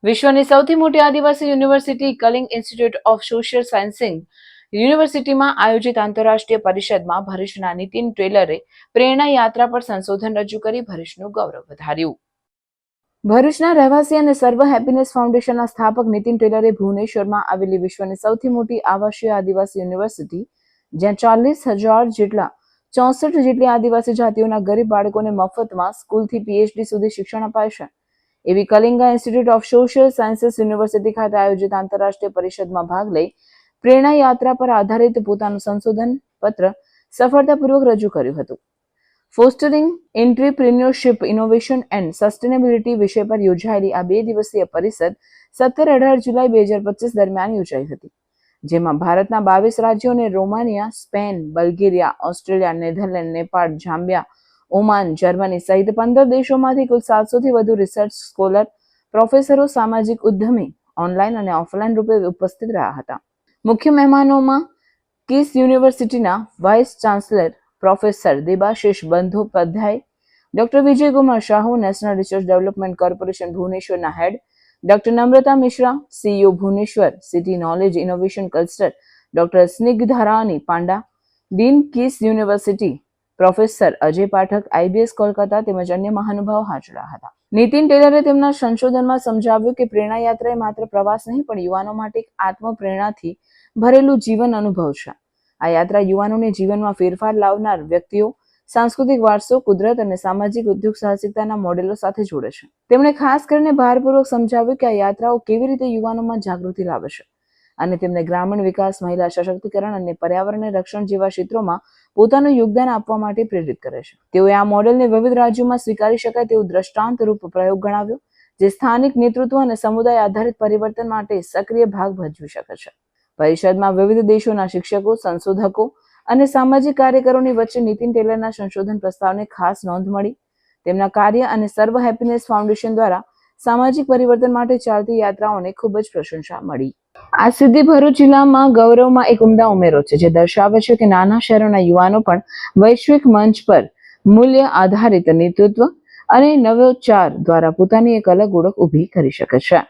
વિશ્વની સૌથી મોટી આદિવાસી university Kalinga institute of social sciences યુનિવર્સિટીમાં આયોજિત આંતરરાષ્ટ્રીય પરિષદમાં ભરૂચના નીતિન ટેલરે પ્રેરણા યાત્રા પર સંશોધન રજૂ કરી ભરૂચનું ગૌરવ વધાર્યું. ભરૂચના રહેવાસી અને સર્વ હેપીનેસ ફાઉન્ડેશનના સ્થાપક નીતિન ટેલરે ભુવનેશ્વરમાં આવેલી વિશ્વની સૌથી મોટી આવાસીય આદિવાસી યુનિવર્સિટી, જ્યાં 40,000 જેટલા 64 જેટલી આદિવાસી જાતિઓના ગરીબ બાળકોને મફતમાં સ્કૂલથી PhD સુધી શિક્ષણ અપાય છે એવી Kalinga institute of social sciences university ખાતે આયોજિત આંતરરાષ્ટ્રીય પરિષદમાં ભાગ લઈ પ્રેરણા યાત્રા પર આધારિત પોતાનું સંશોધન પત્ર સફળતાપૂર્વક રજૂ કર્યું હતું. ફોસ્ટરિંગ એન્ટરપ્રિન્યોરશિપ, ઇનોવેશન એન્ડ સસ્ટેનેબિલિટી વિષય પર યોજાયેલી આ 2 દિવસીય પરિષદ 17-18 જુલાઈ 2025 દરમિયાન યોજાઈ હતી, જેમાં ભારતના 22 રાજ્યો અને Romania, Spain, Bulgaria, Australia, Netherland, Nepal, Zambia, Oman, Germany સહિત 15 દેશોમાંથી કુલ 700 થી વધુ રિસર્ચ સ્કોલર, પ્રોફેસરો, સામાજિક ઉદ્યમી ઓનલાઈન અને ઓફલાઈન રૂપે ઉપસ્થિત રહ્યા હતા. મુખ્ય મહેમાનોમાં કિસ યુનિવર્સિટીના vice chancellor professor Debashish Bandopadhyay, doctor Vijaykumar Sahu, national research development corporation ભુવનેશ્વરના head doctor Namrata Mishra, CEO Bhubaneswar city knowledge innovation cluster doctor Snigdharani Panda, dean KISS university professor Ajay Pathak, IBS Kolkata તેમજ અન્ય મહાનુભાવો હાજર હતા. નીતિન ટેલરે તેમના સંશોધનમાં સમજાવ્યું કે પ્રેરણા યાત્રા એ માત્ર પ્રવાસ નહીં પણ યુવાનો માટે એક આત્મપ્રેરણાથી ભરેલું જીવન અનુભવ છે. આ યાત્રા યુવાનોને જીવનમાં ફેરફાર લાવનાર વ્યક્તિઓ, સાંસ્કૃતિક વારસો, કુદરત અને સામાજિક ઉદ્યોગ સાહસિકતાના મોડેલો સાથે જોડે છે. તેમણે ખાસ કરીને ભારપૂર્વક સમજાવ્યું કે આ યાત્રાઓ કેવી રીતે યુવાનોમાં જાગૃતિ લાવે છે અને તેમને ગ્રામીણ વિકાસ, મહિલા સશક્તિકરણ અને પર્યાવરણને રક્ષણ જેવા ક્ષેત્રોમાં પોતાનું યોગદાન આપવા માટે પ્રેરિત કરે છે. તેઓએ આ મોડેલને વિવિધ રાજ્યોમાં સ્વીકારી શકાય તેવું દ્રષ્ટાંતરૂપ પ્રયોગ ગણાવ્યો, જે સ્થાનિક નેતૃત્વ અને સમુદાય આધારિત પરિવર્તન માટે સક્રિય ભાગ ભજવી શકે છે. પરિષદમાં વિવિધ દેશોના શિક્ષકો, સંશોધકો અને સામાજિક કાર્યકરોની વચ્ચે નીતિન ટેલરના સંશોધન પ્રસ્તાવને ખાસ નોંધ મળી. તેમના કાર્ય અને સર્વ હેપીનેસ ફાઉન્ડેશન દ્વારા સામાજિક પરિવર્તન માટે ચાલતી યાત્રાઓને ખૂબ જ પ્રશંસા મળી. આ સિદ્ધિ ભરૂચ જિલ્લામાં ગૌરવમાં એક ઉમદા ઉમેરો છે, જે દર્શાવે છે કે નાના શહેરોના યુવાનો પણ વૈશ્વિક મંચ પર મૂલ્ય આધારિત નેતૃત્વ અને નવોચાર દ્વારા પોતાની એક અલગ ઓળખ ઊભી કરી શકે છે.